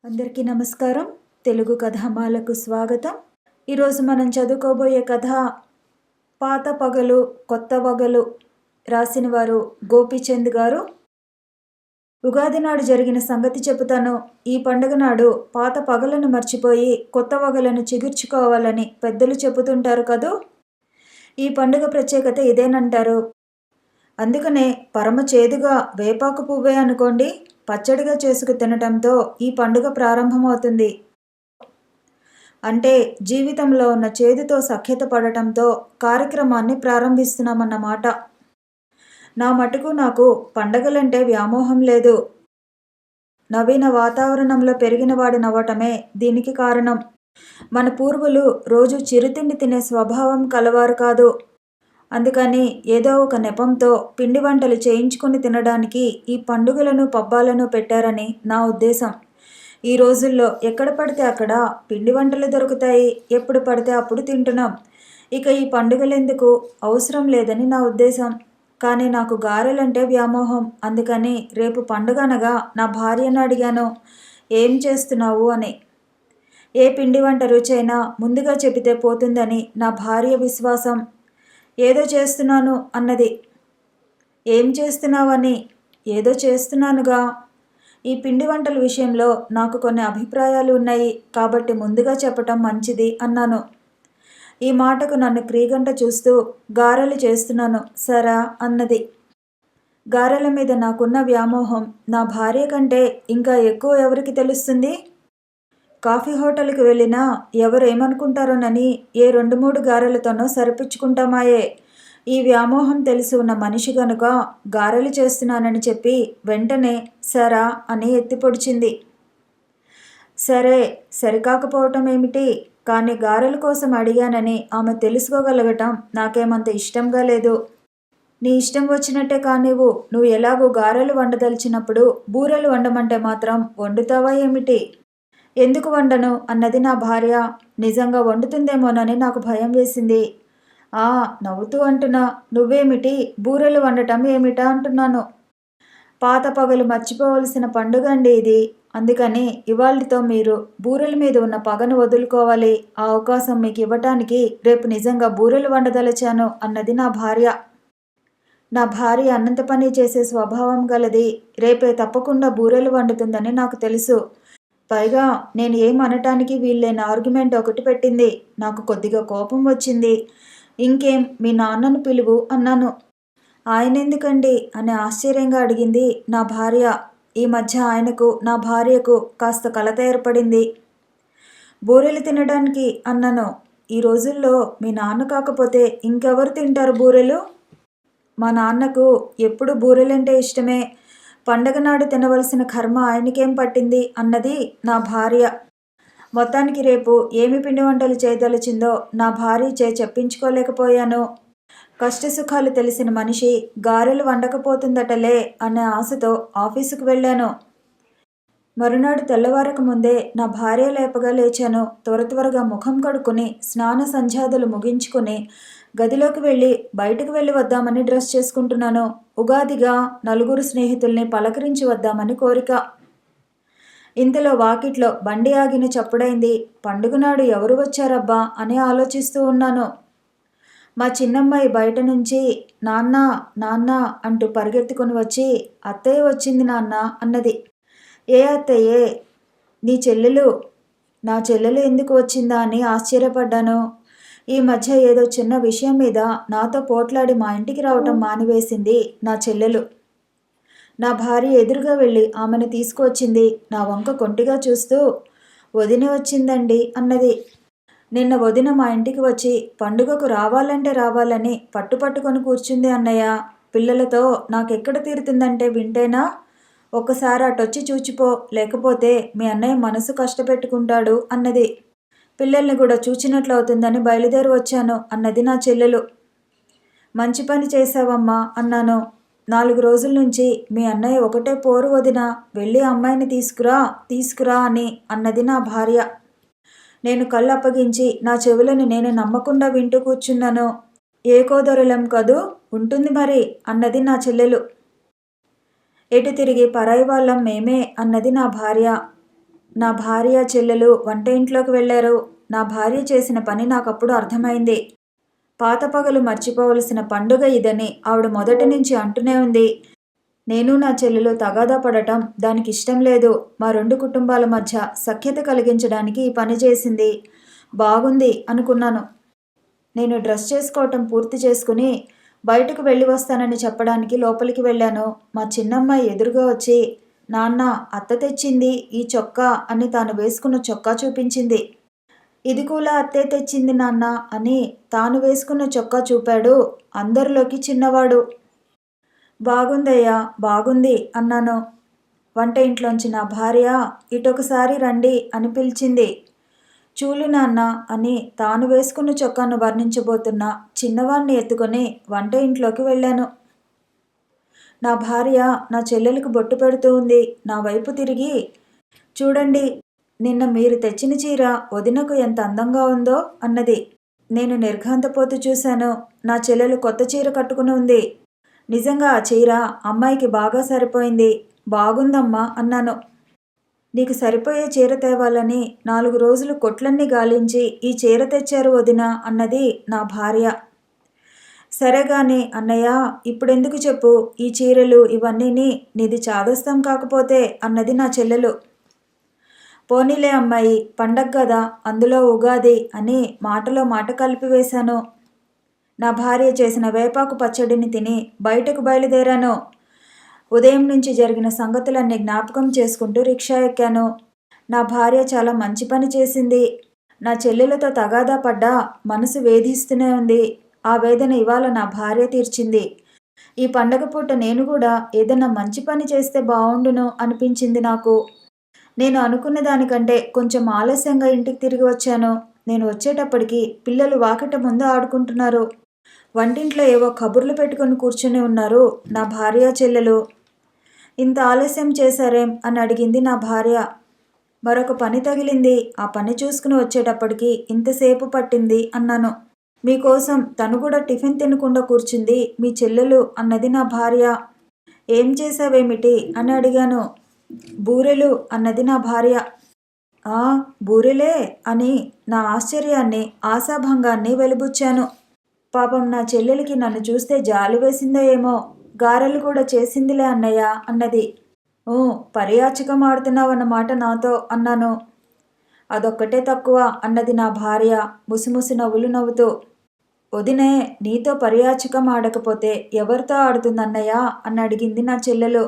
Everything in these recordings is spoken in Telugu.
అందరికీ నమస్కారం. తెలుగు కథామాలకు స్వాగతం. ఈరోజు మనం చదువుకోబోయే కథ పాత పగలు కొత్త వగలు. రాసిన వారు గోపీచంద్ గారు. ఉగాది నాడు జరిగిన సంగతి చెబుతాను. ఈ పండుగ నాడు పాత పగలను మర్చిపోయి కొత్త వగలను చిగుర్చుకోవాలని పెద్దలు చెబుతుంటారు కదూ. ఈ పండుగ ప్రత్యేకత ఇదేనంటారు. అందుకనే పరమ చేదుగా వేపాకు పువ్వే అనుకోండి పచ్చడిగా చేసుకు తినటంతో ఈ పండుగ ప్రారంభమవుతుంది. అంటే జీవితంలో ఉన్న చేదుతో సఖ్యత పడటంతో కార్యక్రమాన్ని ప్రారంభిస్తున్నామన్నమాట. నా మటుకు నాకు పండగలంటే వ్యామోహం లేదు. నవీన వాతావరణంలో పెరిగిన వాడినవ్వటమే దీనికి కారణం. మన పూర్వులు రోజు చిరుతిండి తినే స్వభావం కలవారు కాదు. అందుకని ఏదో ఒక నెపంతో పిండి వంటలు చేయించుకుని తినడానికి ఈ పండుగలను పబ్బాలను పెట్టారని నా ఉద్దేశం. ఈ రోజుల్లో ఎక్కడ పడితే అక్కడ పిండి వంటలు దొరుకుతాయి. ఎప్పుడు పడితే అప్పుడు తింటున్నాం. ఇక ఈ పండుగలెందుకు అవసరం లేదని నా ఉద్దేశం. కానీ నాకు గారెలంటే వ్యామోహం. అందుకని రేపు పండుగ అనగా నా భార్యను అడిగాను, ఏం చేస్తున్నావు అని. ఏ పిండి వంట రుచైనా ముందుగా చెబితే పోతుందని నా భార్య విశ్వాసం. ఏదో చేస్తున్నాను అన్నది. ఏం చేస్తున్నావని? ఏదో చేస్తున్నానుగా. ఈ పిండి వంటల విషయంలో నాకు కొన్ని అభిప్రాయాలు ఉన్నాయి కాబట్టి ముందుగా చెప్పటం మంచిది అన్నాను. ఈ మాటకు నన్ను క్రీగంట చూస్తూ గారెలు చేస్తున్నాను సరా అన్నది. గారెల మీద నాకున్న వ్యామోహం నా భార్య కంటే ఇంకా ఎక్కువ ఎవరికి తెలుస్తుంది? కాఫీ హోటల్కి వెళ్ళినా ఎవరేమనుకుంటారోనని ఏ 2-3 గారెలతోనో సరిపుచ్చుకుంటామాయే. ఈ వ్యామోహం తెలిసి ఉన్న మనిషి గనుక గారెలు చేస్తున్నానని చెప్పి వెంటనే సరా అని ఎత్తి పొడిచింది. సరే సరికాకపోవటం ఏమిటి, కానీ గారెల కోసం అడిగానని ఆమె తెలుసుకోగలగటం నాకేమంత ఇష్టంగా లేదు. నీ ఇష్టం వచ్చినట్టే కానివ్వు. నువ్వు ఎలాగో గారెలు వండదలిచినప్పుడు బూరెలు వండమంటే మాత్రం వండుతావా ఏమిటి? ఎందుకు వండను అన్నది నా భార్య. నిజంగా వండుతుందేమోనని నాకు భయం వేసింది. నవ్వుతూ అంటున్నా. నువ్వేమిటి బూరెలు వండటం ఏమిటా అంటున్నాను. పాత పగలు మర్చిపోవలసిన పండుగ అండి ఇది. అందుకని ఇవాళతో మీరు బూరెల మీద ఉన్న పగను వదులుకోవాలి. ఆ అవకాశం మీకు ఇవ్వటానికి రేపు నిజంగా బూరెలు వండదలచాను అన్నది నా భార్య. నా భార్య అన్నంత పని చేసే స్వభావం గలది. రేపే తప్పకుండా బూరెలు వండుతుందని నాకు తెలుసు. పైగా నేను ఏమనటానికి వీల్లేని ఆర్గ్యుమెంట్ ఒకటి పెట్టింది. నాకు కొద్దిగా కోపం వచ్చింది. ఇంకేం మీ నాన్నను పిలువు అన్నాను. ఆయనెందుకండి అని ఆశ్చర్యంగా అడిగింది నా భార్య. ఈ మధ్య ఆయనకు నా భార్యకు కాస్త కలత ఏర్పడింది. బూరెలు తినడానికి అన్నాను. ఈ రోజుల్లో మీ నాన్న కాకపోతే ఇంకెవరు తింటారు బూరెలు? మా నాన్నకు ఎప్పుడు బూరెలంటే ఇష్టమే. పండగ నాడు తినవలసిన కర్మ ఆయనకేం పట్టింది అన్నది నా భార్య. మొత్తానికి రేపు ఏమి పిండి వంటలు చేయదలిచిందో నా భార్య చెప్పించుకోలేకపోయాను. కష్టసుఖాలు తెలిసిన మనిషి గారెలు వండకపోతుందటలే అనే ఆశతో ఆఫీసుకు వెళ్ళాను. మరునాడు తెల్లవారక ముందే నా భార్య లేపగా లేచాను. త్వరగా ముఖం కడుక్కుని స్నాన సంధ్యాదులు ముగించుకుని గదిలోకి వెళ్ళి బయటకు వెళ్ళి వద్దామని డ్రెస్ చేసుకుంటున్నాను. ఉగాదిగా నలుగురు స్నేహితుల్ని పలకరించి వద్దామని కోరిక. ఇంతలో వాకిట్లో బండి ఆగిన చప్పుడైంది. పండుగ నాడు ఎవరు వచ్చారబ్బా అని ఆలోచిస్తూ ఉన్నాను. మా చిన్నమ్మాయి బయట నుంచి నాన్న నాన్న అంటూ పరిగెత్తుకుని వచ్చి అత్తయ్య వచ్చింది నాన్న అన్నది. ఏ అత్తయ్యే? నీ చెల్లెలు. నా చెల్లెలు ఎందుకు వచ్చిందా అని ఆశ్చర్యపడ్డాను. ఈ మధ్య ఏదో చిన్న విషయం మీద నాతో పోట్లాడి మా ఇంటికి రావటం మానివేసింది నా చెల్లెలు. నా భార్య ఎదురుగా వెళ్ళి ఆమెను తీసుకువచ్చింది. నా వంక కొంటిగా చూస్తూ వదిన వచ్చిందండి అన్నది. నిన్న వదిన మా ఇంటికి వచ్చి పండుగకు రావాలంటే రావాలని పట్టుపట్టుకొని కూర్చుంది అన్నయ్య. పిల్లలతో నాకెక్కడ తీరుతుందంటే వింటేనా? ఒక్కసారి అటొచ్చి చూచిపో, లేకపోతే మీ అన్నయ్య మనసు కష్టపెట్టుకుంటాడు అన్నది. పిల్లల్ని కూడా చూచినట్లు అవుతుందని బయలుదేరి వచ్చాను అన్నది నా చెల్లెలు. మంచి పని చేశావమ్మా అన్నాను. 4 రోజుల నుంచి మీ అన్నయ్య ఒకటే పోరు వదిన, వెళ్ళి అమ్మాయిని తీసుకురా అని అన్నది నా భార్య. నేను కళ్ళు అప్పగించి నా చెవులను నేను నమ్మకుండా వింటూ కూర్చున్నాను. ఏ కోదొరలం కదూ, ఉంటుంది మరి అన్నది నా చెల్లెలు. ఎటు తిరిగి పరాయి వాళ్ళం మేమే అన్నది నా భార్య. నా భార్య చెల్లెలు వంట ఇంట్లోకి వెళ్ళారు. నా భార్య చేసిన పని నాకప్పుడు అర్థమైంది. పాత పగలు మర్చిపోవలసిన పండుగ ఇదని ఆవిడ మొదటి నుంచి అంటూనే ఉంది. నేను నా చెల్లెలు తగాదా పడటం దానికి ఇష్టం లేదు. మా 2 కుటుంబాల మధ్య సఖ్యత కలిగించడానికి ఈ పని చేసింది. బాగుంది అనుకున్నాను. నేను డ్రెస్ చేసుకోవటం పూర్తి చేసుకుని బయటకు వెళ్ళి వస్తానని చెప్పడానికి లోపలికి వెళ్ళాను. మా చిన్నమ్మాయి ఎదురుగా వచ్చి, నాన్న, అత్త తెచ్చింది ఈ చొక్కా అని తాను వేసుకున్న చొక్కా చూపించింది. ఇది కూడా అత్తే తెచ్చింది నాన్న అని తాను వేసుకున్న చొక్కా చూపాడు అందరిలోకి చిన్నవాడు. బాగుందయ్యా, బాగుంది అన్నాను. వంట ఇంట్లోంచి నా భార్య ఇటొకసారి రండి అని పిలిచింది. చూలు నాన్న అని తాను వేసుకున్న చొక్కాను వర్ణించబోతున్న చిన్నవాణ్ణి ఎత్తుకొని వంట ఇంట్లోకి వెళ్ళాను. నా భార్య నా చెల్లెలకు బొట్టు పెడుతూ ఉంది. నా వైపు తిరిగి, చూడండి, నిన్న మీరు తెచ్చిన చీర వదినకు ఎంత అందంగా ఉందో అన్నది. నేను నిర్ఘాంతపోతూ చూశాను. నా చెల్లెలు కొత్త చీర కట్టుకుని ఉంది. నిజంగా ఆ చీర అమ్మాయికి బాగా సరిపోయింది. బాగుందమ్మా అన్నాను. నీకు సరిపోయే చీర తేవాలని 4 రోజులు కొట్లన్నీ గాలించి ఈ చీర తెచ్చారు వదినా అన్నది నా భార్య. సరేగాని అన్నయ్య, ఇప్పుడెందుకు చెప్పు, ఈ చీరలు ఇవన్నీని నీది చాదస్తం కాకపోతే అన్నది నా చెల్లెలు. పోనీలే అమ్మాయి, పండగ గదా, అందులో ఉగాది అని మాటలో మాట కలిపివేశాను. నా భార్య చేసిన వేపాకు పచ్చడిని తిని బయటకు బయలుదేరాను. ఉదయం నుంచి జరిగిన సంగతులన్నీ జ్ఞాపకం చేసుకుంటూ రిక్షా ఎక్కాను. నా భార్య చాలా మంచి పని చేసింది. నా చెల్లెలతో తగాదా పడ్డా మనసు వేధిస్తూనే ఉంది. ఆ వేదన ఇవాళ నా భార్య తీర్చింది. ఈ పండగ పూట నేను కూడా ఏదైనా మంచి పని చేస్తే బావుండును అనిపించింది నాకు. నేను అనుకున్న దానికంటే కొంచెం ఆలస్యంగా ఇంటికి తిరిగి వచ్చాను. నేను వచ్చేటప్పటికి పిల్లలు వాకిట ముందు ఆడుకుంటున్నారు. వంటింట్లో ఏవో కబుర్లు పెట్టుకుని కూర్చుని ఉన్నారు నా భార్య చెల్లెలు. ఇంత ఆలస్యం చేశారేం అని అడిగింది నా భార్య. మరొక పని తగిలింది, ఆ పని చూసుకుని వచ్చేటప్పటికి ఇంతసేపు పట్టింది అన్నాను. మీకోసం తను కూడా టిఫిన్ తినకుండా కూర్చుంది మీ చెల్లెలు అన్నది నా భార్య. ఏం చేశావేమిటి అని అడిగాను. బూరెలు అన్నది నా భార్య. ఆ, బూరెలే అని నా ఆశ్చర్యాన్ని, ఆశాభంగాన్ని వెలిబుచ్చాను. పాపం నా చెల్లెలికి నన్ను చూస్తే జాలి వేసిందో ఏమో. గారెలు కూడా చేసిందిలే అన్నయ్య అన్నది. పర్యాచకం ఆడుతున్నావన్నమాట నాతో అన్నాను. అదొక్కటే తక్కువ అన్నది నా భార్య ముసిముసి నవ్వులు నవ్వుతూ. వదినే, నీతో పర్యాచకం ఆడకపోతే ఎవరితో ఆడుతుందన్నయ్య అని అడిగింది నా చెల్లెలు.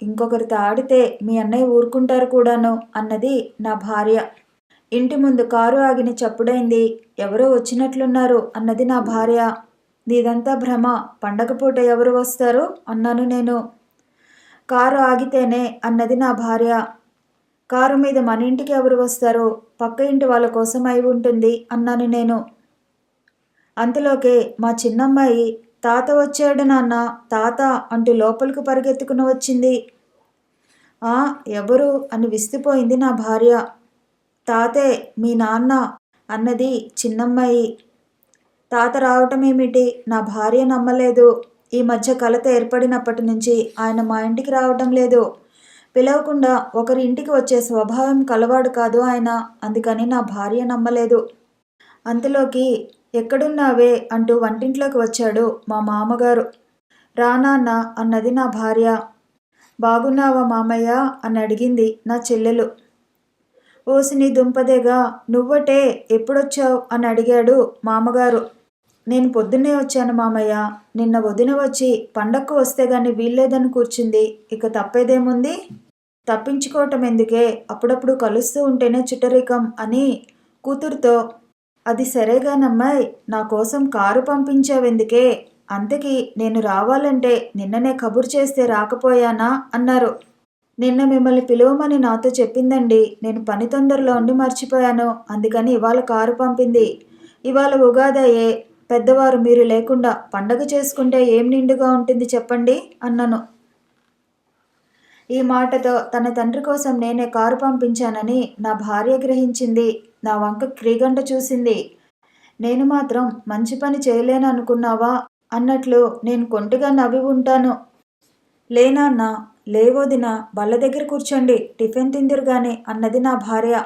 ఇంకొకరితో ఆడితే మీ అన్నయ్య ఊరుకుంటారు కూడాను అన్నది నా భార్య. ఇంటి ముందు కారు ఆగిన చప్పుడైంది. ఎవరో వచ్చినట్లున్నారు అన్నది నా భార్య. నీదంతా భ్రమ, పండగ పూట ఎవరు వస్తారు అన్నాను నేను. కారు ఆగితేనే అన్నది నా భార్య. కారు మీద మన ఇంటికి ఎవరు వస్తారు, పక్క ఇంటి వాళ్ళ కోసం అయి ఉంటుంది అన్నాను నేను. అంతలోకే మా చిన్నమ్మాయి, తాత వచ్చాడు నాన్న, తాత అంటూ లోపలికి పరిగెత్తుకుని వచ్చింది. ఎవరు అని విస్తుపోయింది నా భార్య. తాతే, మీ నాన్న అన్నది చిన్నమ్మాయి. తాత రావటమేమిటి? నా భార్య నమ్మలేదు. ఈ మధ్య కలత ఏర్పడినప్పటి నుంచి ఆయన మా ఇంటికి రావటం లేదు. పిలవకుండా ఒకరి ఇంటికి వచ్చే స్వభావం కలవాడు కాదు ఆయన. అందుకని నా భార్య నమ్మలేదు. అంతలోకి, ఎక్కడున్నావే అంటూ వంటింట్లోకి వచ్చాడు మా మామగారు. రానాన్న అన్నది నా భార్య. బాగున్నావా మామయ్య అని అడిగింది నా చెల్లెలు. ఓసిని దుంపదేగా, నువ్వటే, ఎప్పుడొచ్చావు అని అడిగాడు మామగారు. నేను పొద్దున్నే వచ్చాను మామయ్య. నిన్న వదిన వచ్చి పండక్కు వస్తే గాని వీల్లేదని కూర్చుంది. ఇక తప్పేదేముంది? తప్పించుకోవటం ఎందుకే, అప్పుడప్పుడు కలుస్తూ ఉంటేనే చుట్టరికం అని కూతురుతో. అది సరేగానమ్మాయి, నా కోసం కారు పంపించావెందుకే? అంతకీ నేను రావాలంటే నిన్ననే కబురు చేస్తే రాకపోయానా అన్నారు. నిన్న మిమ్మల్ని పిలవమని నాతో చెప్పిందండి. నేను పని తొందరలో ఉండి మర్చిపోయాను. అందుకని ఇవాళ కారు పంపింది. ఇవాళ ఉగాదయే. పెద్దవారు మీరు లేకుండా పండగ చేసుకుంటే ఏం నిండుగా ఉంటుంది చెప్పండి అన్నాను. ఈ మాటతో తన తండ్రి కోసం నేనే కారు పంపించానని నా భార్య గ్రహించింది. నా వంక క్రీగంట చూసింది. నేను మాత్రం మంచి పని చేయలేను అనుకున్నావా అన్నట్లు నేను కొంటిగా నవ్వి ఉంటాను. లేనాన్నా, లేవోదిన, బల్ల దగ్గర కూర్చోండి, టిఫిన్ తిందిరు గాని అన్నది నా భార్య.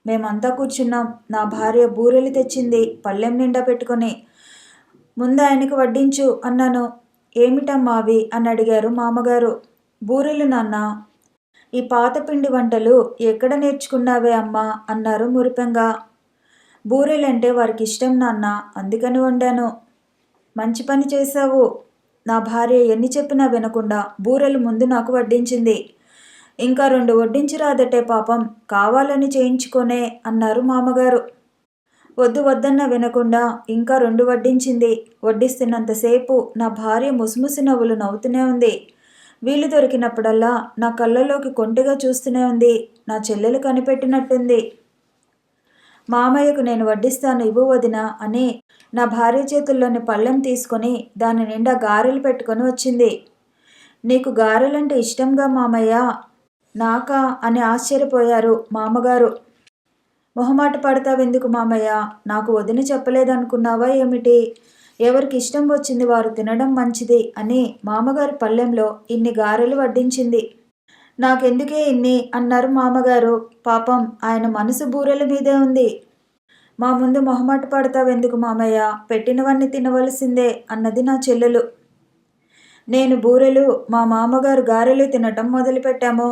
మేమంతా కూర్చున్నాం. నా భార్య బూరెలు తెచ్చింది పళ్ళెం నిండా పెట్టుకొని. ముందు ఆయనకి వడ్డించు అన్నాను. ఏమిటమ్మా అవి అని అడిగారు మామగారు. బూరెలు నాన్న. ఈ పాత పిండి వంటలు ఎక్కడ నేర్చుకున్నావే అమ్మా అన్నారు మురిపెంగా. బూరెలంటే వారికి ఇష్టం నాన్న, అందుకని వండాను. మంచి పని చేశావు. నా భార్య ఎన్ని చెప్పినా వినకుండా బూరెలు ముందు నాకు వడ్డించింది. ఇంకా 2 వడ్డించి రాదటే పాపం, కావాలని చేయించుకోనే అన్నారు మామగారు. వద్దు వద్దన్న వినకుండా ఇంకా 2 వడ్డించింది. వడ్డిస్తున్నంతసేపు నా భార్య ముసిముసి నవ్వులు నవ్వుతూనే ఉంది. వీలు దొరికినప్పుడల్లా నా కళ్ళలోకి కొంటెగా చూస్తూనే ఉంది. నా చెల్లెలు కనిపెట్టినట్టుంది. మామయ్యకు నేను వడ్డిస్తాను, ఇవ్వు వదినా అని నా భార్య చేతుల్లోని పళ్ళెం తీసుకొని దాని నిండా గారెలు పెట్టుకొని వచ్చింది. నీకు గారెలంటే ఇష్టంగా మామయ్య? నాకా అని ఆశ్చర్యపోయారు మామగారు. మొహమాట పడతావెందుకు మామయ్య? నాకు వదిన చెప్పలేదనుకున్నావా ఏమిటి? ఎవరికి ఇష్టం వచ్చింది వారు తినడం మంచిది అని మామగారి పళ్ళెంలో ఇన్ని గారెలు వడ్డించింది. నాకెందుకే ఇన్ని అన్నారు మామగారు. పాపం ఆయన మనసు బూరెల మీదే ఉంది. మా ముందు మొహమాట పడతావెందుకు మామయ్య? పెట్టినవన్నీ తినవలసిందే అన్నది నా చెల్లెలు. నేను బూరెలు, మా మామగారు గారెలు తినటం మొదలుపెట్టాము.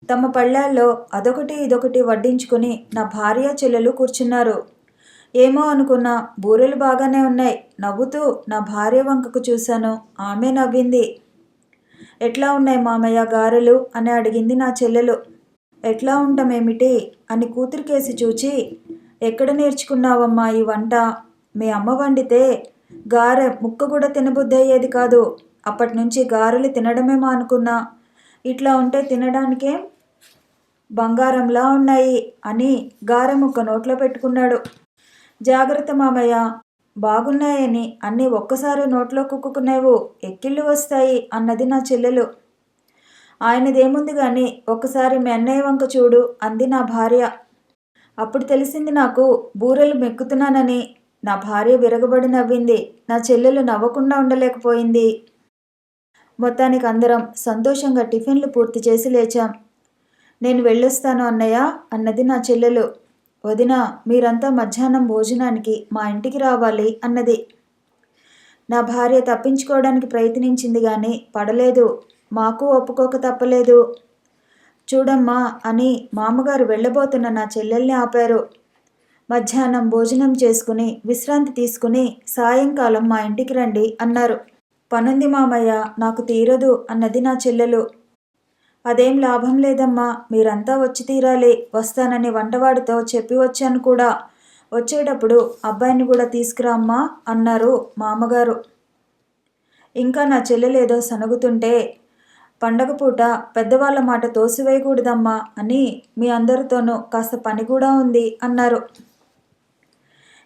తమ పళ్ళాల్లో అదొకటి ఇదొకటి వడ్డించుకుని నా భార్య చెల్లెలు కూర్చున్నారు. ఏమో అనుకున్నా, బూరెలు బాగానే ఉన్నాయి. నవ్వుతూ నా భార్య వంకకు చూశాను. ఆమె నవ్వింది. ఎట్లా ఉన్నాయి మామయ్య గారెలు అని అడిగింది నా చెల్లెలు. ఎట్లా ఉంటామేమిటి అని కూతురికేసి చూచి, ఎక్కడ నేర్చుకున్నావమ్మా ఈ వంట? మీ అమ్మ వండితే గారె ముక్క కూడా తినబుద్దయ్యేది కాదు. అప్పటినుంచి గారెలు తినడమే మానుకున్నా. ఇట్లా ఉంటే తినడానికేం బంగారంలా ఉన్నాయి అని గారె ముక్క నోట్లో పెట్టుకున్నాడు. జాగ్రత్త మామయ్య, బాగున్నాయని అన్నీ ఒక్కసారి నోట్లో కుక్కుకునేవు, ఎక్కిళ్ళు వస్తాయి అన్నది నా చెల్లెలు. ఆయనదేముంది గాని ఒక్కసారి మీ అన్నయ్య వంక చూడు అంది నా భార్య. అప్పుడు తెలిసింది నాకు బూరెలు మెక్కుతున్నానని. నా భార్య విరగబడి నవ్వింది. నా చెల్లెలు నవ్వకుండా ఉండలేకపోయింది. మొత్తానికి అందరం సంతోషంగా టిఫిన్లు పూర్తి చేసి లేచాం. నేను వెళ్ళొస్తాను అన్నయ్య అన్నది నా చెల్లెలు. వదినా, మీరంతా మధ్యాహ్నం భోజనానికి మా ఇంటికి రావాలి అన్నది. నా భార్య తప్పించుకోవడానికి ప్రయత్నించింది గాని పడలేదు. మాకు ఒప్పుకోక తప్పలేదు. చూడమ్మా అని మామగారు వెళ్ళబోతున్న నా చెల్లెల్ని ఆపారు. మధ్యాహ్నం భోజనం చేసుకుని విశ్రాంతి తీసుకుని సాయంకాలం మా ఇంటికి రండి అన్నారు. పనుంది మామయ్య, నాకు తీరదు అన్నది నా చెల్లెలు. అదేం లాభం లేదమ్మా, మీరంతా వచ్చి తీరాలి. వస్తానని వంటవాడితో చెప్పి వచ్చాను కూడా. వచ్చేటప్పుడు అబ్బాయిని కూడా తీసుకురా అమ్మా అన్నారు మామగారు. ఇంకా నా చెల్లెలేదో సనుగుతుంటే, పండగ పూట పెద్దవాళ్ళ మాట తోసివేయకూడదమ్మా అని మీ అందరితోనూ కాస్త పని కూడా ఉంది అన్నారు.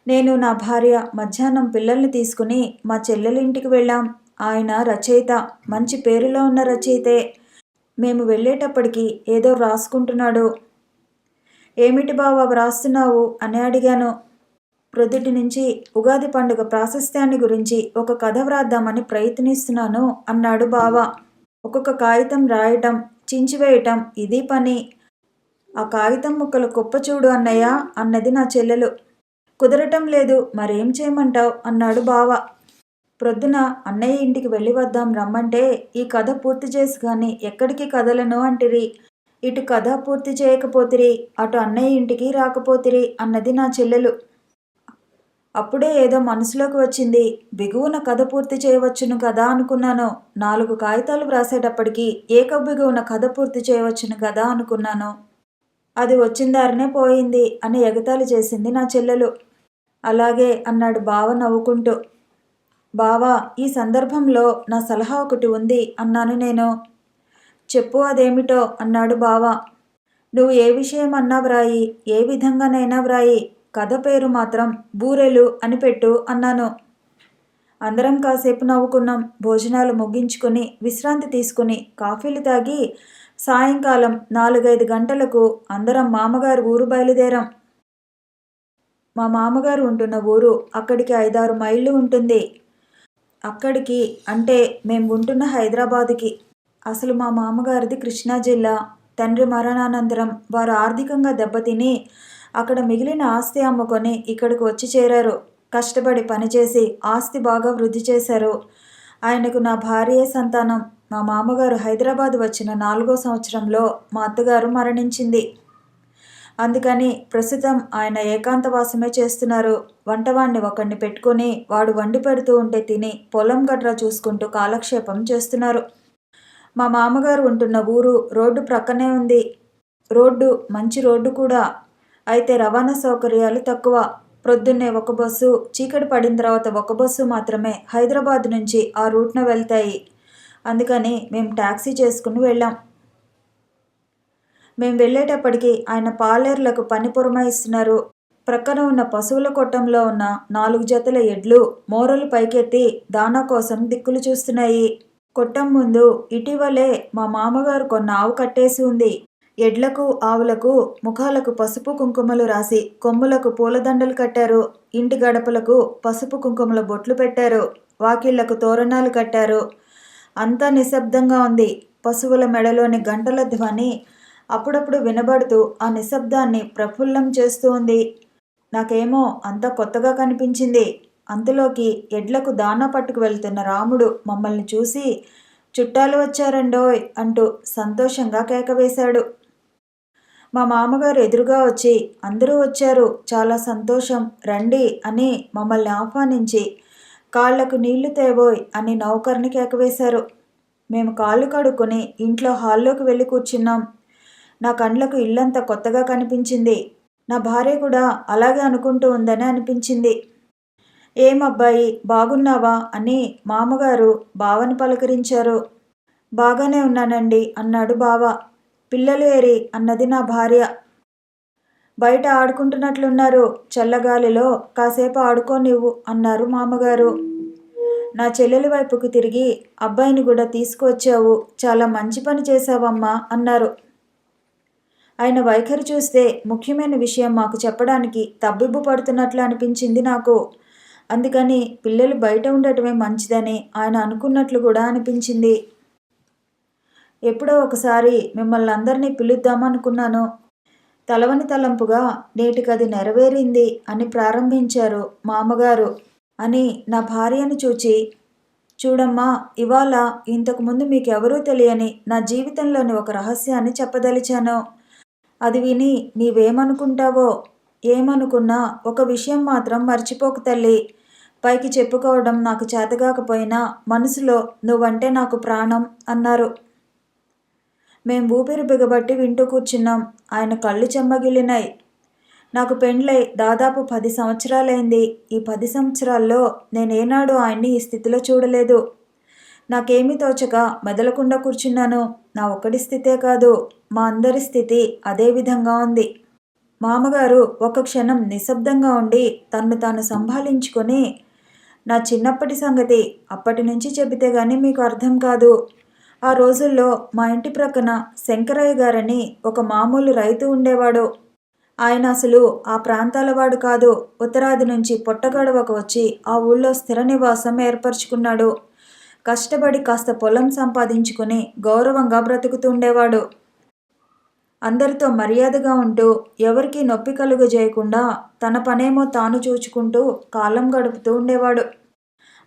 నేను నా భార్య మధ్యాహ్నం పిల్లల్ని తీసుకుని మా చెల్లెలింటికి వెళ్ళాం. ఆయన రచయిత, మంచి పేరులో ఉన్న రచయితే. మేము వెళ్ళేటప్పటికి ఏదో వ్రాసుకుంటున్నాడు. ఏమిటి బావా వ్రాస్తున్నావు అని అడిగాను. ప్రొద్దుటి నుంచి ఉగాది పండుగ ప్రాశస్త్యాన్ని గురించి ఒక కథ వ్రాద్దామని ప్రయత్నిస్తున్నాను అన్నాడు బావ. ఒక్కొక్క కాగితం రాయటం, చించివేయటం ఇది పని. ఆ కాగితం ముక్కలు కుప్ప చూడు అన్నయ్య అన్నది నా చెల్లెలు. కుదరటం లేదు, మరేం చేయమంటావు అన్నాడు బావ. ప్రొద్దున అన్నయ్య ఇంటికి వెళ్ళి వద్దాం రమ్మంటే ఈ కథ పూర్తి చేసి కానీ ఎక్కడికి కదలను అంటిరి. ఇటు కథ పూర్తి చేయకపోతిరి, అటు అన్నయ్య ఇంటికి రాకపోతిరి అన్నది నా చెల్లెలు. అప్పుడే ఏదో మనసులోకి వచ్చింది. బిగువున కథ పూర్తి చేయవచ్చును కదా అనుకున్నాను. 4 కాగితాలు వ్రాసేటప్పటికి బిగువున కథ పూర్తి చేయవచ్చును కదా అనుకున్నాను. అది వచ్చిన దారినే పోయింది అని ఎగతాళి చేసింది నా చెల్లెలు. అలాగే అన్నాడు బావ నవ్వుకుంటూ. బావా, ఈ సందర్భంలో నా సలహా ఒకటి ఉంది అన్నాను నేను. చెప్పు, అదేమిటో అన్నాడు బావ. నువ్వు ఏ విషయం అన్నా వ్రాయి, ఏ విధంగానైనా వ్రాయి, కథ పేరు మాత్రం బూరెలు అని పెట్టు అన్నాను. అందరం కాసేపు నవ్వుకున్నాం. భోజనాలు ముగించుకొని విశ్రాంతి తీసుకుని కాఫీలు తాగి సాయంకాలం 4-5 గంటలకు అందరం మామగారు ఊరు బయలుదేరాం. మా మామగారు ఉంటున్న ఊరు అక్కడికి 5-6 మైళ్ళు ఉంటుంది. అక్కడికి అంటే మేము ఉంటున్న హైదరాబాదుకి. అసలు మా మామగారిది కృష్ణా జిల్లా. తండ్రి మరణానంతరం వారు ఆర్థికంగా దెబ్బతిని అక్కడ మిగిలిన ఆస్తి అమ్ముకొని ఇక్కడికి వచ్చి చేరారు. కష్టపడి పనిచేసి ఆస్తి బాగా వృద్ధి చేశారు. ఆయనకు నా భార్యే సంతానం. మా మామగారు హైదరాబాద్ వచ్చిన 4వ సంవత్సరంలో మా అత్తగారు మరణించింది. అందుకని ప్రస్తుతం ఆయన ఏకాంతవాసమే చేస్తున్నారు. వంటవాణ్ణి ఒకడిని పెట్టుకొని వాడు వండి పెడుతూ ఉంటే తిని పొలం గట్రా చూసుకుంటూ కాలక్షేపం చేస్తున్నారు. మా మామగారు ఉంటున్న ఊరు రోడ్డు ప్రక్కనే ఉంది. రోడ్డు మంచి రోడ్డు కూడా. అయితే రవాణా సౌకర్యాలు తక్కువ. ప్రొద్దున్నే ఒక బస్సు, చీకటి పడిన తర్వాత ఒక బస్సు మాత్రమే హైదరాబాద్ నుంచి ఆ రూట్న వెళ్తాయి. అందుకని మేము ట్యాక్సీ చేసుకుని వెళ్ళాం. మేము వెళ్ళేటప్పటికి ఆయన పాలేర్లకు పని పురమాయిస్తున్నారు. ప్రక్కన ఉన్న పశువుల కొట్టంలో ఉన్న 4 జతల ఎడ్లు మోరలు పైకెత్తి దానా కోసం దిక్కులు చూస్తున్నాయి. కొట్టం ముందు ఇటీవలే మా మామగారు కొన్న ఆవు కట్టేసి ఉంది. ఎడ్లకు ఆవులకు ముఖాలకు పసుపు కుంకుమలు రాసి కొమ్ములకు పూలదండలు కట్టారు. ఇంటి గడపలకు పసుపు కుంకుమల బొట్లు పెట్టారు. వాకిళ్లకు తోరణాలు కట్టారు. అంతా నిశ్శబ్దంగా ఉంది. పశువుల మెడలోని గంటల ధ్వని అప్పుడప్పుడు వినబడుతూ ఆ నిశ్శబ్దాన్ని ప్రఫుల్లం చేస్తూ ఉంది. నాకేమో అంతా కొత్తగా కనిపించింది. అంతలోకి ఎడ్లకు దానా పట్టుకు వెళ్తున్న రాముడు మమ్మల్ని చూసి చుట్టాలు వచ్చారండోయ్ అంటూ సంతోషంగా కేకవేశాడు. మా మామగారు ఎదురుగా వచ్చి అందరూ వచ్చారు, చాలా సంతోషం, రండి అని మమ్మల్ని ఆహ్వానించి కాళ్లకు నీళ్లు తేవోయ్ అని నౌకర్ని కేకవేశారు. మేము కాళ్ళు కడుక్కొని ఇంట్లో హాల్లోకి వెళ్ళి కూర్చున్నాం. నా కండ్లకు ఇల్లంతా కొత్తగా కనిపించింది. నా భార్య కూడా అలాగే అనుకుంటూ ఉందని అనిపించింది. ఏమబ్బాయి బాగున్నావా అని మామగారు బావని పలకరించారు. బాగానే ఉన్నానండి అన్నాడు బావ. పిల్లలు ఏరి అన్నది నా భార్య. బయట ఆడుకుంటున్నట్లున్నారు, చల్లగాలిలో కాసేపు ఆడుకోనివ్వు అన్నారు మామగారు. నా చెల్లెలి వైపుకు తిరిగి అబ్బాయిని కూడా తీసుకువచ్చావు, చాలా మంచి పని చేశావమ్మా అన్నారు. ఆయన వైఖరి చూస్తే ముఖ్యమైన విషయం మాకు చెప్పడానికి తబ్బిబ్బు పడుతున్నట్లు అనిపించింది నాకు. అందుకని పిల్లలు బయట ఉండటమే మంచిదని ఆయన అనుకున్నట్లు కూడా అనిపించింది. ఎప్పుడో ఒకసారి మిమ్మల్ని అందరినీ పిలుద్దామనుకున్నాను. తలవని తలంపుగా నేటికది నెరవేరింది అని ప్రారంభించారు మామగారు అని నా భార్యను చూచి, చూడమ్మా, ఇవాళ ఇంతకుముందు మీకెవరూ తెలియని నా జీవితంలోని ఒక రహస్యాన్ని చెప్పదలిచాను. అది విని నీవేమనుకుంటావో. ఏమనుకున్నా ఒక విషయం మాత్రం మర్చిపోకు తల్లి. పైకి చెప్పుకోవడం నాకు చేతగాకపోయినా మనసులో నువ్వంటే నాకు ప్రాణం అన్నారు. మేం ఊపిరి బిగబట్టి వింటూ కూర్చున్నాం. ఆయన కళ్ళు చెమ్మగిలినాయి. నాకు పెండ్లై దాదాపు 10 సంవత్సరాలైంది. ఈ 10 సంవత్సరాల్లో నేనేనాడు ఆయన్ని ఈ స్థితిలో చూడలేదు. నాకేమీ తోచక మెదలకుండా కూర్చున్నాను. నా ఒక్కడి స్థితే కాదు, మా అందరి స్థితి అదే విధంగా ఉంది. మామగారు ఒక క్షణం నిశ్శబ్దంగా ఉండి తన్ను తాను సంభాళించుకొని, నా చిన్నప్పటి సంగతి అప్పటి నుంచి చెబితే గానీ మీకు అర్థం కాదు. ఆ రోజుల్లో మా ఇంటి ప్రక్కన శంకరయ్య గారని ఒక మామూలు రైతు ఉండేవాడు. ఆయన అసలు ఆ ప్రాంతాల వాడు కాదు. ఉత్తరాది నుంచి పొట్టగడవకు వచ్చి ఆ ఊళ్ళో స్థిర నివాసం ఏర్పరచుకున్నాడు. కష్టపడి కాస్త పొలం సంపాదించుకుని గౌరవంగా బ్రతుకుతుండేవాడు. అందరితో మర్యాదగా ఉంటూ ఎవరికీ నొప్పి కలుగజేయకుండా తన పనేమో తాను చూచుకుంటూ కాలం గడుపుతూ ఉండేవాడు.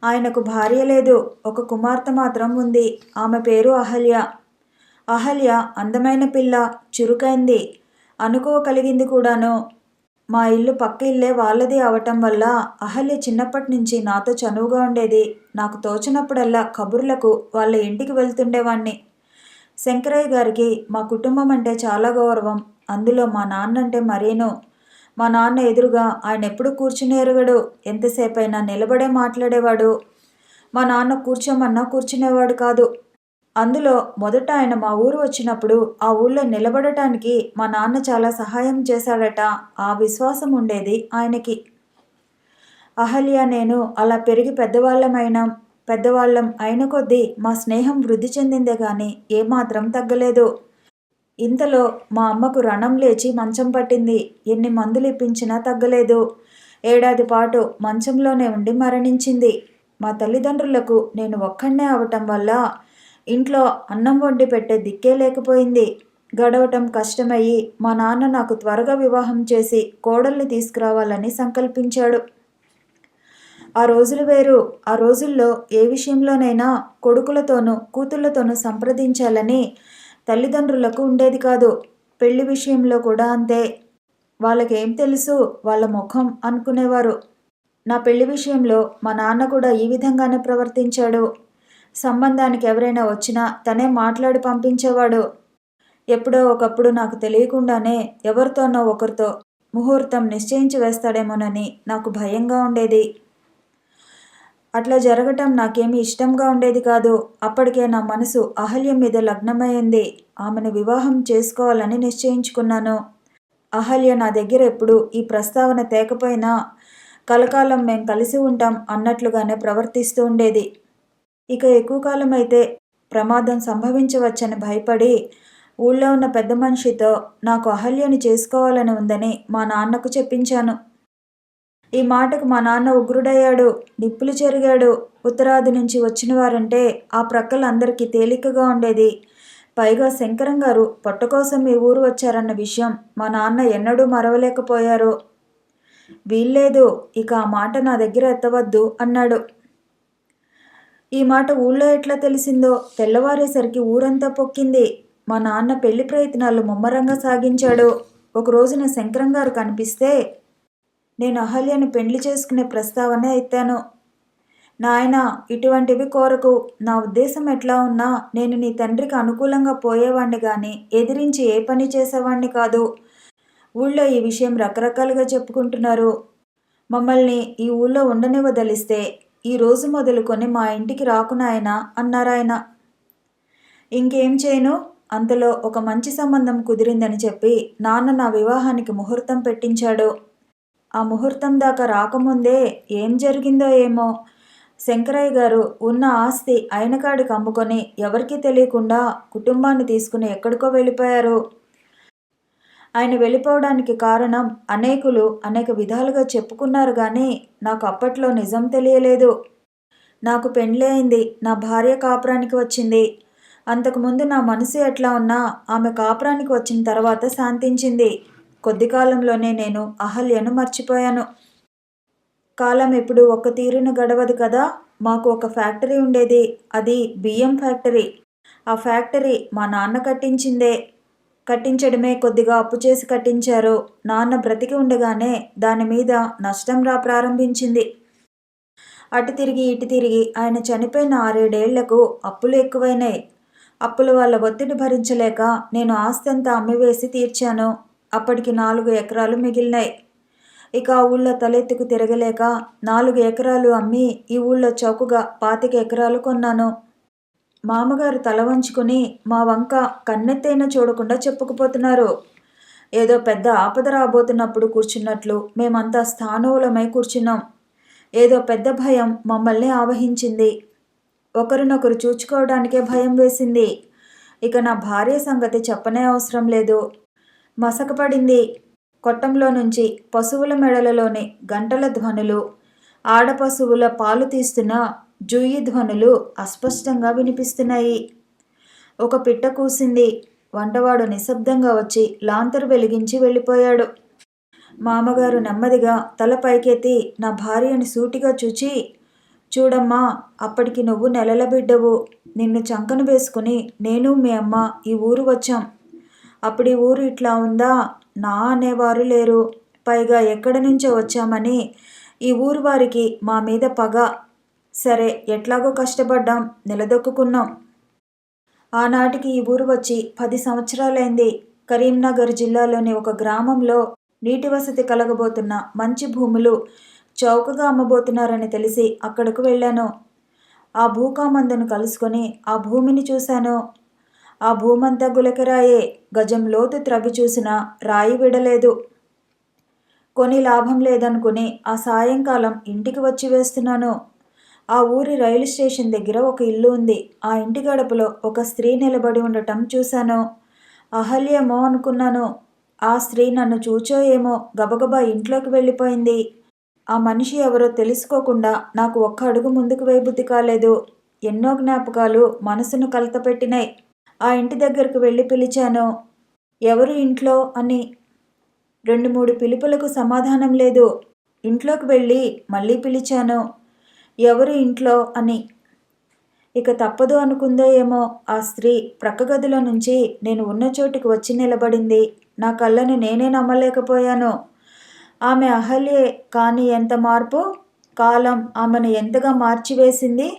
ఆయనకు భార్య లేదు, ఒక కుమార్తె మాత్రం ఉంది. ఆమె పేరు అహల్య. అహల్య అందమైన పిల్ల, చురుకైంది, అనుకోగలిగింది కూడాను. మా ఇల్లు పక్క ఇల్లే వాళ్ళది అవటం వల్ల అహల్య చిన్నప్పటి నుంచి నాతో చనువుగా ఉండేది. నాకు తోచినప్పుడల్లా కబుర్లకు వాళ్ళ ఇంటికి వెళ్తుండేవాణ్ణి. శంకరయ్య గారికి మా కుటుంబం అంటే చాలా గౌరవం. అందులో మా నాన్నంటే మరీను. మా నాన్న ఎదురుగా ఆయన ఎప్పుడు కూర్చుని ఎరగడు. ఎంతసేపైనా నిలబడే మాట్లాడేవాడు. మా నాన్న కూర్చోమన్నా కూర్చునేవాడు కాదు. అందులో మొదట ఆయన మా ఊరు వచ్చినప్పుడు ఆ ఊళ్ళో నిలబడటానికి మా నాన్న చాలా సహాయం చేశాడట. ఆ విశ్వాసం ఉండేది ఆయనకి. అహల్య నేను అలా పెరిగి పెద్దవాళ్ళం అయిన కొద్దీ మా స్నేహం వృద్ధి చెందిందే గాని ఏమాత్రం తగ్గలేదు. ఇంతలో మా అమ్మకు రణం లేచి మంచం పట్టింది. ఎన్ని మందులు ఇప్పించినా తగ్గలేదు. 1 ఏడాది పాటు మంచంలోనే ఉండి మరణించింది. మా తల్లిదండ్రులకు నేను ఒక్కడినే అవటం వల్ల ఇంట్లో అన్నం వండి పెట్టే దిక్కే లేకపోయింది. గడవటం కష్టమయ్యి మా నాన్న నాకు త్వరగా వివాహం చేసి కోడల్ని తీసుకురావాలని సంకల్పించాడు. ఆ రోజులు వేరు. ఆ రోజుల్లో ఏ విషయంలోనైనా కొడుకులతోనూ కూతుళ్లతోనూ సంప్రదించాలని తల్లిదండ్రులకు ఉండేది కాదు. పెళ్లి విషయంలో కూడా అంతే. వాళ్ళకేం తెలుసు, వాళ్ళ ముఖం అనుకునేవారు. నా పెళ్లి విషయంలో మా నాన్న కూడా ఈ విధంగానే ప్రవర్తించాడు. సంబంధానికి ఎవరైనా వచ్చినా తనే మాట్లాడి పంపించేవాడు. ఎప్పుడో ఒకప్పుడు నాకు తెలియకుండానే ఎవరితోనో ఒకరితో ముహూర్తం నిశ్చయించి వేస్తాడేమోనని నాకు భయంగా ఉండేది. అట్లా జరగటం నాకేమీ ఇష్టంగా ఉండేది కాదు. అప్పటికే నా మనసు అహల్య మీద లగ్నమైంది. ఆమెను వివాహం చేసుకోవాలని నిశ్చయించుకున్నాను. అహల్య నా దగ్గర ఎప్పుడు ఈ ప్రస్తావన తేకపోయినా కలకాలం మేం కలిసి ఉంటాం అన్నట్లుగానే ప్రవర్తిస్తూ ఉండేది. ఇక ఎక్కువ కాలం అయితే ప్రమాదం సంభవించవచ్చని భయపడి ఊళ్ళో ఉన్న పెద్ద మనిషితో నాకు అహల్యని చేసుకోవాలని ఉందని మా నాన్నకు చెప్పించాను. ఈ మాటకు మా నాన్న ఉగ్రుడయ్యాడు, నిప్పులు చెరిగాడు. ఉత్తరాది నుంచి వచ్చిన వారంటే ఆ ప్రక్కలందరికీ తేలికగా ఉండేది. పైగా శంకరం గారు పొట్ట కోసం ఈ ఊరు వచ్చారన్న విషయం మా నాన్న ఎన్నడూ మరవలేకపోయారు. వీల్లేదు, ఇక ఆ మాట నా దగ్గర ఎత్తవద్దు అన్నాడు. ఈ మాట ఊళ్ళో ఎట్లా తెలిసిందో తెల్లవారేసరికి ఊరంతా పొక్కింది. మా నాన్న పెళ్లి ప్రయత్నాలు ముమ్మరంగా సాగించాడు. ఒక రోజున శంకరం గారు కనిపిస్తే నేను అహల్యను పెండ్లి చేసుకునే ప్రస్తావన ఎత్తాను. నాయనా, ఇటువంటివి కోరకు. నా ఉద్దేశం ఎట్లా ఉన్నా నేను నీ తండ్రికి అనుకూలంగా పోయేవాణ్ణి గాని ఎదిరించి ఏ పని చేసేవాణ్ణి కాదు. ఊళ్ళో ఈ విషయం రకరకాలుగా చెప్పుకుంటున్నారు. మమ్మల్ని ఈ ఊళ్ళో ఉండనివ్వదలిస్తే ఈ రోజు మొదలుకొని మా ఇంటికి రాకు నాయనా అన్నారాయన. ఇంకేం చేయను? అంతలో ఒక మంచి సంబంధం కుదిరిందని చెప్పి నాన్న నా వివాహానికి ముహూర్తం పెట్టించాడు. ఆ ముహూర్తం దాకా రాకముందే ఏం జరిగిందో ఏమో, శంకరయ్య గారు ఉన్న ఆస్తి ఆయనకాడికి అమ్ముకొని ఎవరికీ తెలియకుండా కుటుంబాన్ని తీసుకుని ఎక్కడికో వెళ్ళిపోయారు. ఆయన వెళ్ళిపోవడానికి కారణం అనేకులు అనేక విధాలుగా చెప్పుకున్నారు కానీ నాకు అప్పట్లో నిజం తెలియలేదు. నాకు పెండ్లి అయింది, నా భార్య కాపురానికి వచ్చింది. అంతకుముందు నా మనసు ఎట్లా ఉన్నా ఆమె కాపురానికి వచ్చిన తర్వాత శాంతించింది. కొద్ది కాలంలోనే నేను అహల్యను మర్చిపోయాను. కాలం ఎప్పుడు ఒక్క తీరును గడవదు కదా. మాకు ఒక ఫ్యాక్టరీ ఉండేది, అది బియ్యం ఫ్యాక్టరీ. ఆ ఫ్యాక్టరీ మా నాన్న కట్టించడమే కొద్దిగా అప్పు చేసి కట్టించారు. నాన్న బ్రతికి ఉండగానే దాని మీద నష్టం ప్రారంభించింది. అటు తిరిగి ఇటు తిరిగి ఆయన చనిపోయిన 6-7 ఏళ్లకు అప్పులు ఎక్కువైనాయి. అప్పుల వల్ల ఒత్తిడి భరించలేక నేను ఆస్తంతా అమ్మివేసి తీర్చాను. అప్పటికి 4 ఎకరాలు మిగిలినాయి. ఇక ఆ ఊళ్ళో తలెత్తుకు తిరగలేక 4 ఎకరాలు అమ్మి ఈ ఊళ్ళో చౌకగా 25 ఎకరాలు కొన్నాను. మామగారు తల వంచుకుని మా వంక కన్నెత్తైనా చూడకుండా చెప్పుకుపోతున్నారు. ఏదో పెద్ద ఆపద రాబోతున్నప్పుడు కూర్చున్నట్లు మేమంతా స్థాణువులమై కూర్చున్నాం. ఏదో పెద్ద భయం మమ్మల్ని ఆవహించింది. ఒకరినొకరు చూచుకోవడానికే భయం వేసింది. ఇక నా భార్య సంగతి చెప్పనే అవసరం లేదు. మసకపడింది. కొట్టంలో నుంచి పశువుల మెడలలోని గంటల ధ్వనులు, ఆడపశువుల పాలు తీస్తున్న జుయ్యి ధ్వనులు అస్పష్టంగా వినిపిస్తున్నాయి. ఒక పిట్ట కూసింది. వంటవాడు నిశ్శబ్దంగా వచ్చి లాంతరు వెలిగించి వెళ్ళిపోయాడు. మామగారు నెమ్మదిగా తల పైకెత్తి నా భార్యని సూటిగా చూచి, చూడమ్మా, అప్పటికి నువ్వు నెలల బిడ్డవు. నిన్ను చంకన వేసుకుని నేను మీ అమ్మ ఈ ఊరు వచ్చాం. అప్పుడు ఈ ఊరు ఇట్లా ఉందా? నా అనేవారు లేరు. పైగా ఎక్కడి నుంచో వచ్చామని ఈ ఊరు వారికి మా మీద పగ. సరే, ఎట్లాగో కష్టపడ్డాం, నిలదొక్కున్నాం. ఆనాటికి ఈ ఊరు వచ్చి 10 సంవత్సరాలైంది. కరీంనగర్ జిల్లాలోని ఒక గ్రామంలో నీటి వసతి కలగబోతున్న మంచి భూములు చౌకగా అమ్మబోతున్నారని తెలిసి అక్కడకు వెళ్ళాను. ఆ భూకామందును కలుసుకొని ఆ భూమిని చూశాను. ఆ భూమంతా గులకరాయే. గజం లోతు త్రవ్వి చూసినా రాయి విడలేదు. కొని లాభం లేదనుకుని ఆ సాయంకాలం ఇంటికి వచ్చి వేస్తున్నాను. ఆ ఊరి రైలు స్టేషన్ దగ్గర ఒక ఇల్లు ఉంది. ఆ ఇంటి గడపలో ఒక స్త్రీ నిలబడి ఉండటం చూశాను. అహల్యేమో అనుకున్నాను. ఆ స్త్రీ నన్ను చూచో ఏమో గబగబా ఇంట్లోకి వెళ్ళిపోయింది. ఆ మనిషి ఎవరో తెలుసుకోకుండా నాకు ఒక్క అడుగు ముందుకు వేయబుద్ధి కాలేదు. ఎన్నో జ్ఞాపకాలు మనసును కలతపెట్టినాయి. ఆ ఇంటి దగ్గరకు వెళ్ళి పిలిచాను. ఎవరు ఇంట్లో అని. 2-3 పిలుపులకు సమాధానం లేదు. ఇంట్లోకి వెళ్ళి మళ్ళీ పిలిచాను. ఎవరు ఇంట్లో అని. ఇక తప్పదు అనుకుందో ఏమో ఆ స్త్రీ ప్రక్క గదిలో నుంచి నేను ఉన్న చోటికి వచ్చి నిలబడింది. నా కళ్ళను నేనే నమ్మలేకపోయాను. ఆమె అహల్యే, కానీ ఎంత మార్పు! కాలం ఆమెను ఎంతగా మార్చివేసింది.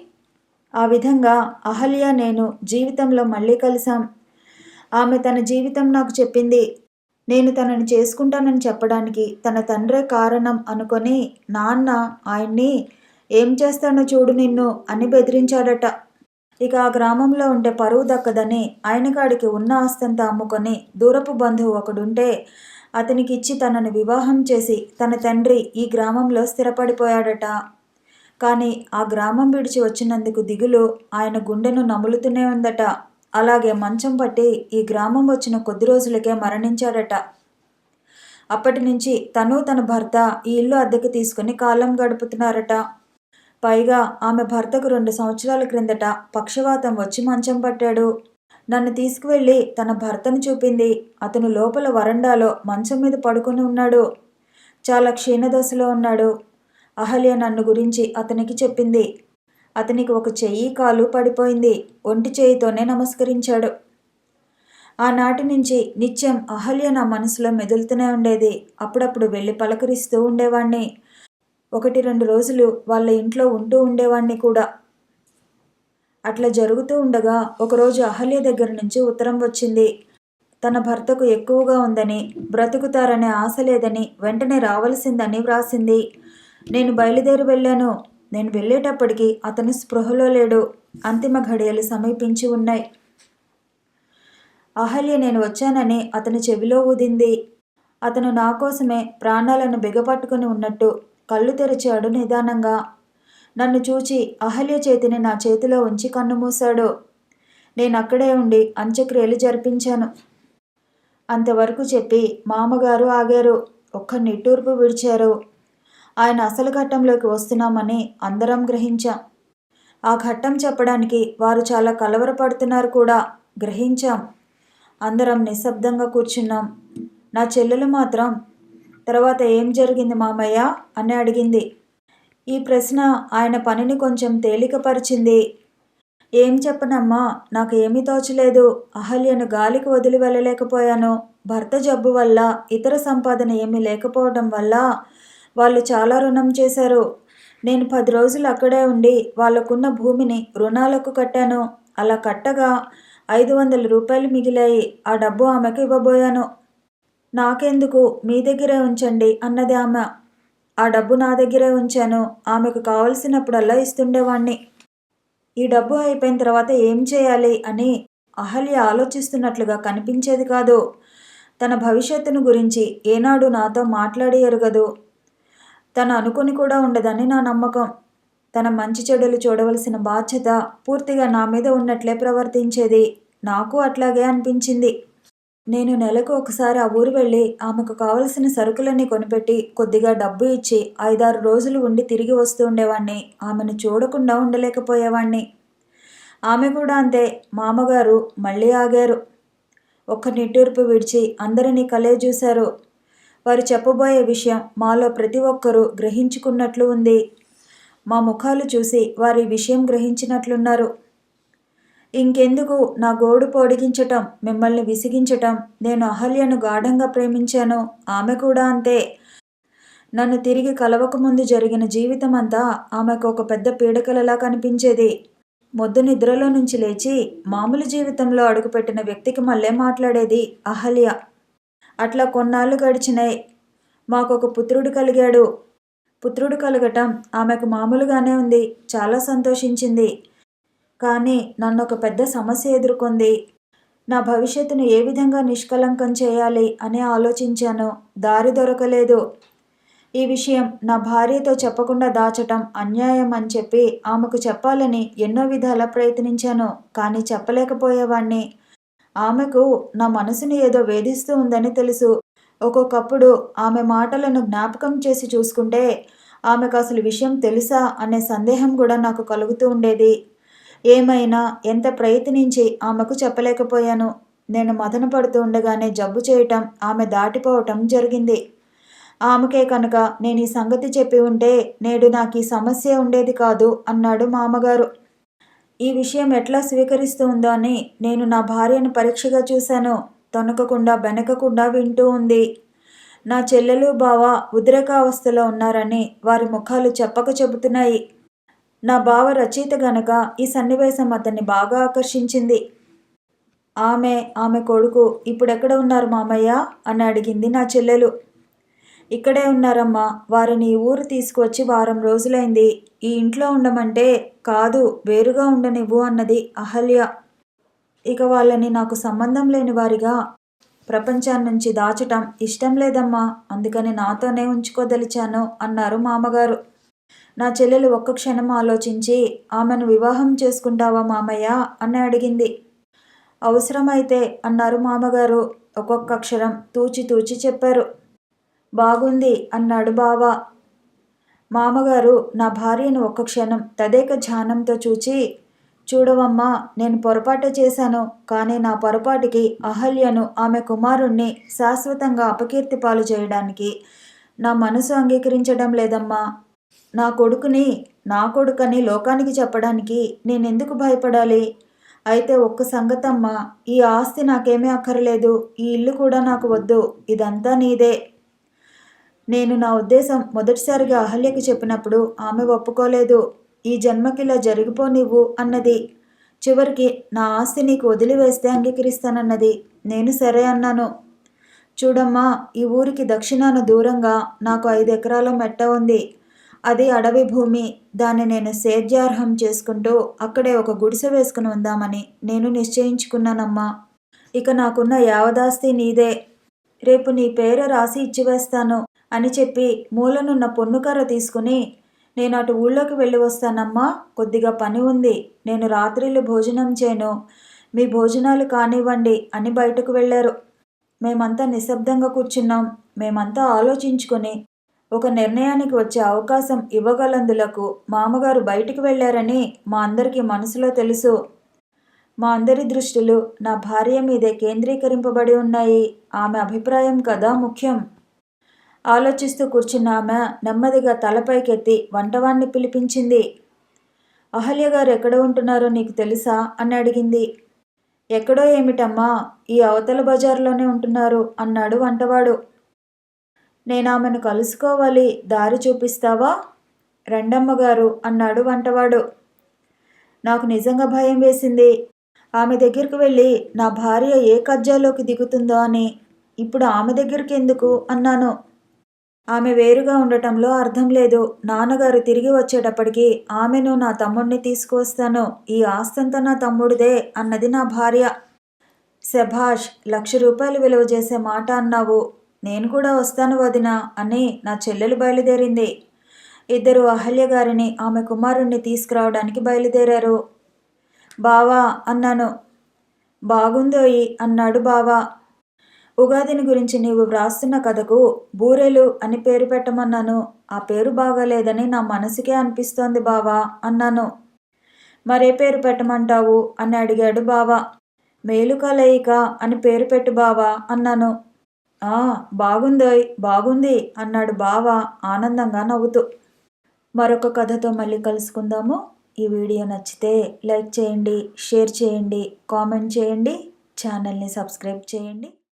ఆ విధంగా అహల్య నేను జీవితంలో మళ్ళీ కలిసాం. ఆమె తన జీవితం నాకు చెప్పింది. నేను తనని చేసుకుంటానని చెప్పడానికి తన తండ్రే కారణం అనుకొని నాన్న ఆయన్ని ఏం చేస్తానో చూడు నిన్ను అని బెదిరించాడట. ఇక ఆ గ్రామంలో ఉంటే పరువు దక్కదని ఆయనకాడికి ఉన్న ఆస్తంతా అమ్ముకొని దూరపు బంధువు ఒకడుంటే అతనికిచ్చి తనను వివాహం చేసి తన తండ్రి ఈ గ్రామంలో స్థిరపడిపోయాడట. కానీ ఆ గ్రామం విడిచి వచ్చినందుకు దిగులు ఆయన గుండెను నములుతూనే ఉందట. అలాగే మంచం పట్టి ఈ గ్రామం వచ్చిన కొద్ది రోజులకే మరణించాడట. అప్పటి నుంచి తను తన భర్త ఈ ఇల్లు అద్దెకు తీసుకుని కాలం గడుపుతున్నారట. పైగా ఆమె భర్తకు 2 సంవత్సరాల క్రిందట పక్షవాతం వచ్చి మంచం పట్టాడు. నన్ను తీసుకువెళ్ళి తన భర్తను చూపింది. అతను లోపల వరండాలో మంచం మీద పడుకొని ఉన్నాడు. చాలా క్షీణదశలో ఉన్నాడు. అహల్య నన్ను గురించి అతనికి చెప్పింది. అతనికి ఒక చెయ్యి కాలు పడిపోయింది. ఒంటి చేయితోనే నమస్కరించాడు. ఆనాటి నుంచి నిత్యం అహల్య నా మనసులో మెదులుతూనే ఉండేది. అప్పుడప్పుడు వెళ్ళి పలకరిస్తూ ఉండేవాణ్ణి. 1-2 రోజులు వాళ్ళ ఇంట్లో ఉంటూ ఉండేవాణ్ణి కూడా. అట్లా జరుగుతూ ఉండగా ఒకరోజు అహల్య దగ్గర నుంచి ఉత్తరం వచ్చింది. తన భర్తకు ఎక్కువగా ఉందని, బ్రతుకుతారనే ఆశ లేదని, వెంటనే రావలసిందని వ్రాసింది. నేను బయలుదేరి వెళ్ళాను. నేను వెళ్ళేటప్పటికి అతను స్పృహలో లేడు. అంతిమ ఘడియలు సమీపించి ఉన్నాయి. అహల్య నేను వచ్చానని అతని చెవిలో ఊదింది. అతను నా కోసమే ప్రాణాలను బిగపట్టుకుని ఉన్నట్టు కళ్ళు తెరిచాడు నిదానంగా. నన్ను చూచి అహల్య చేతిని నా చేతిలో ఉంచి కన్నుమూశాడు. నేనక్కడే ఉండి అంత్యక్రియలు జరిపించాను. అంతవరకు చెప్పి మామగారు ఆగారు. ఒక్క నిట్టూర్పు విడిచారు. ఆయన అసలు ఘట్టంలోకి వస్తున్నామని అందరం గ్రహించాం. ఆ ఘట్టం చెప్పడానికి వారు చాలా కలవరపడుతున్నారు కూడా గ్రహించాం. అందరం నిశ్శబ్దంగా కూర్చున్నాం. నా చెల్లెలు మాత్రం తర్వాత ఏం జరిగింది మామయ్య అని అడిగింది. ఈ ప్రశ్న ఆయన పనిని కొంచెం తేలికపరిచింది. ఏం చెప్పనమ్మా, నాకు ఏమీ తోచలేదు. అహల్యను గాలికి వదిలి వెళ్ళలేకపోయాను. భర్త జబ్బు వల్ల, ఇతర సంపాదన ఏమీ లేకపోవడం వల్ల వాళ్ళు చాలా రుణం చేశారు. నేను 10 రోజులు అక్కడే ఉండి వాళ్ళకున్న భూమిని రుణాలకు కట్టాను. అలా కట్టగా 500 రూపాయలు మిగిలాయి. ఆ డబ్బు ఆమెకు ఇవ్వబోయాను. నాకెందుకు, మీ దగ్గరే ఉంచండి అన్నది ఆమె. ఆ డబ్బు నా దగ్గరే ఉంచాను. ఆమెకు కావలసినప్పుడల్లా ఇస్తుండేవాణ్ణి. ఈ డబ్బు అయిపోయిన తర్వాత ఏం చేయాలి అని అహల్య ఆలోచిస్తున్నట్లుగా కనిపించేది కాదు. తన భవిష్యత్తును గురించి ఏనాడు నాతో మాట్లాడి ఎరుగదు. తను అనుకుని కూడా ఉండదని నా నమ్మకం. తన మంచి చెడులు చూడవలసిన బాధ్యత పూర్తిగా నా మీద ఉన్నట్లే ప్రవర్తించేది. నాకు అట్లాగే అనిపించింది. నేను నెలకు ఒకసారి ఆ ఊరు వెళ్ళి ఆమెకు కావలసిన సరుకులన్నీ కొనిపెట్టి కొద్దిగా డబ్బు ఇచ్చి 5-6 రోజులు ఉండి తిరిగి వస్తూ ఉండేవాణ్ణి. ఆమెను చూడకుండా ఉండలేకపోయేవాణ్ణి. ఆమె కూడా అంతే. మామగారు మళ్ళీ ఆగారు. ఒక్క నిట్టూర్పు విడిచి అందరినీ కలేజూశారు. వారు చెప్పబోయే విషయం మాలో ప్రతి ఒక్కరూ గ్రహించుకున్నట్లు ఉంది. మా ముఖాలు చూసి వారి విషయం గ్రహించినట్లున్నారు. ఇంకెందుకు నా గోడు పొడిగించటం, మిమ్మల్ని విసిగించటం. నేను అహల్యను గాఢంగా ప్రేమించాను. ఆమె కూడా అంతే. నన్ను తిరిగి కలవకముందు జరిగిన జీవితం అంతా ఆమెకు ఒక పెద్ద పీడకలలా కనిపించేది. మొద్దు నిద్రలో నుంచి లేచి మామూలు జీవితంలో అడుగుపెట్టిన వ్యక్తికి మళ్ళీ మాట్లాడేది అహల్య. అట్లా కొన్నాళ్ళు గడిచినాయి. మాకొక పుత్రుడు కలిగాడు. పుత్రుడు కలగటం ఆమెకు మామూలుగానే ఉంది. చాలా సంతోషించింది. కానీ నన్నొక పెద్ద సమస్య ఎదుర్కొంది. నా భవిష్యత్తును ఏ విధంగా నిష్కలంకం చేయాలి అని ఆలోచించాను. దారి దొరకలేదు. ఈ విషయం నా భార్యతో చెప్పకుండా దాచటం అన్యాయం అని చెప్పి ఆమెకు చెప్పాలని ఎన్నో విధాలా ప్రయత్నించాను. కానీ చెప్పలేకపోయేవాణ్ణి. ఆమెకు నా మనసుని ఏదో వేధిస్తూ ఉందని తెలుసు. ఒక్కొక్కప్పుడు ఆమె మాటలను జ్ఞాపకం చేసి చూసుకుంటే ఆమెకు అసలు విషయం తెలుసా అనే సందేహం కూడా నాకు కలుగుతూ ఉండేది. ఏమైనా ఎంత ప్రయత్నించి ఆమెకు చెప్పలేకపోయాను. నేను మదన పడుతూ ఉండగానే జబ్బు చేయటం, ఆమె దాటిపోవటం జరిగింది. ఆమెకే కనుక నేను ఈ సంగతి చెప్పి ఉంటే నేడు నాకు ఈ సమస్య ఉండేది కాదు అన్నాడు మామగారు. ఈ విషయం ఎట్లా స్వీకరిస్తూ ఉందో అని నేను నా భార్యను పరీక్షగా చూశాను. తొనకకుండా బెనకకుండా వింటూ ఉంది. నా చెల్లెలు బావ ఉద్రేకావస్థలో ఉన్నారని వారి ముఖాలు చెప్పక చెబుతున్నాయి. నా బావ రచయిత గనక ఈ సన్నివేశం అతన్ని బాగా ఆకర్షించింది. ఆమె కొడుకు ఇప్పుడెక్కడ ఉన్నారు మామయ్య అని అడిగింది నా చెల్లెలు. ఇక్కడే ఉన్నారమ్మా. వారిని ఈ ఊరు తీసుకువచ్చి వారం రోజులైంది. ఈ ఇంట్లో ఉండమంటే కాదు, వేరుగా ఉండనివ్వు అన్నది అహల్య. ఇక వాళ్ళని నాకు సంబంధం లేని వారిగా ప్రపంచాన్నించి దాచటం ఇష్టం లేదమ్మా. అందుకని నాతోనే ఉంచుకోదలిచాను అన్నారు మామగారు. నా చెల్లెలు ఒక్క క్షణం ఆలోచించి ఆమెను వివాహం చేసుకుంటావా మామయ్య అని అడిగింది. అవసరమైతే అన్నారు మామగారు. ఒక్కొక్క అక్షరం తూచి తూచి చెప్పారు. బాగుంది అన్నాడు బావ. మామగారు నా భార్యను ఒక్క క్షణం తదేక ధ్యానంతో చూచి, చూడవమ్మా, నేను పొరపాటే చేశాను. కానీ నా పొరపాటికి అహల్యను, ఆమె కుమారుణ్ణి శాశ్వతంగా అపకీర్తి పాలు చేయడానికి నా మనసు అంగీకరించడం లేదమ్మా. నా కొడుకని లోకానికి చెప్పడానికి నేనెందుకు భయపడాలి? అయితే ఒక్క సంగతమ్మా, ఈ ఆస్తి నాకేమీ అక్కర్లేదు. ఈ ఇల్లు కూడా నాకు వద్దు. ఇదంతా నీదే. నేను నా ఉద్దేశం మొదటిసారిగా అహల్యకి చెప్పినప్పుడు ఆమె ఒప్పుకోలేదు. ఈ జన్మకిలా జరిగిపోనివ్వు అన్నది. చివరికి నా ఆస్తి నీకు వదిలివేస్తే అంగీకరిస్తానన్నది. నేను సరే అన్నాను. చూడమ్మా, ఈ ఊరికి దక్షిణాన దూరంగా నాకు 5 ఎకరాల మెట్ట ఉంది. అది అడవి భూమి. దాన్ని నేను సేద్యార్హం చేసుకుంటూ అక్కడే ఒక గుడిసె వేసుకుని ఉందామని నేను నిశ్చయించుకున్నానమ్మా. ఇక నాకున్న యావదాస్తి నీదే. రేపు నీ పేర రాసి ఇచ్చివేస్తాను అని చెప్పి మూలనున్న పొన్నుకర్ర తీసుకుని నేను అటు ఊళ్ళోకి వెళ్ళి వస్తానమ్మా. కొద్దిగా పని ఉంది. నేను రాత్రిళ్ళు భోజనం చేయను. మీ భోజనాలు కానివ్వండి అని బయటకు వెళ్ళారు. మేమంతా నిశ్శబ్దంగా కూర్చున్నాం. మేమంతా ఆలోచించుకొని ఒక నిర్ణయానికి వచ్చే అవకాశం ఇవ్వగలందులకు మామగారు బయటికి వెళ్ళారని మా అందరికీ మనసులో తెలుసు. మా అందరి దృష్టిలు నా భార్య మీదే కేంద్రీకరింపబడి ఉన్నాయి. ఆమె అభిప్రాయం కదా ముఖ్యం. ఆలోచిస్తూ కూర్చున్న ఆమె నెమ్మదిగా తలపైకెత్తి వంటవాణ్ణి పిలిపించింది. అహల్య గారు ఎక్కడ ఉంటున్నారో నీకు తెలుసా అని అడిగింది. ఎక్కడో ఏమిటమ్మా, ఈ అవతల బజార్లోనే ఉంటున్నారు అన్నాడు వంటవాడు. నేను ఆమెను కలుసుకోవాలి, దారి చూపిస్తావా? రండమ్మగారు అన్నాడు వంటవాడు. నాకు నిజంగా భయం వేసింది. ఆమె దగ్గరికి వెళ్ళి నా భార్య ఏ కజ్జాలోకి దిగుతుందో అని. ఇప్పుడు ఆమె దగ్గరికి ఎందుకు అన్నాను. ఆమె వేరుగా ఉండటంలో అర్థం లేదు. నాన్నగారు తిరిగి వచ్చేటప్పటికి ఆమెను, నా తమ్ముడిని తీసుకువస్తాను. ఈ ఆస్తంతా నా తమ్ముడిదే అన్నది నా భార్య. శభాష్, 1,00,000 రూపాయలు విలువ చేసే మాట అన్నావు. నేను కూడా వస్తాను వదినా అని నా చెల్లెలు బయలుదేరింది. ఇద్దరు అహల్య గారిని, ఆమె కుమారుణ్ణి తీసుకురావడానికి బయలుదేరారు. బావా అన్నాను. బాగుందోయి అన్నాడు బావా. ఉగాదిని గురించి నీవు వ్రాస్తున్న కథకు బూరెలు అని పేరు పెట్టమన్నాను. ఆ పేరు బాగాలేదని నా మనసుకే అనిపిస్తోంది బావా అన్నాను. మరే పేరు పెట్టమంటావు అని అడిగాడు బావా. మేలు కలయిక అని పేరు పెట్టు బావా అన్నాను. బాగుందోయ్, బాగుంది అన్నాడు బావా ఆనందంగా నవ్వుతూ. మరొక కథతో మళ్ళీ కలుసుకుందాము. ఈ వీడియో నచ్చితే లైక్ చేయండి, షేర్ చేయండి, కామెంట్ చేయండి, ఛానల్ని సబ్స్క్రైబ్ చేయండి.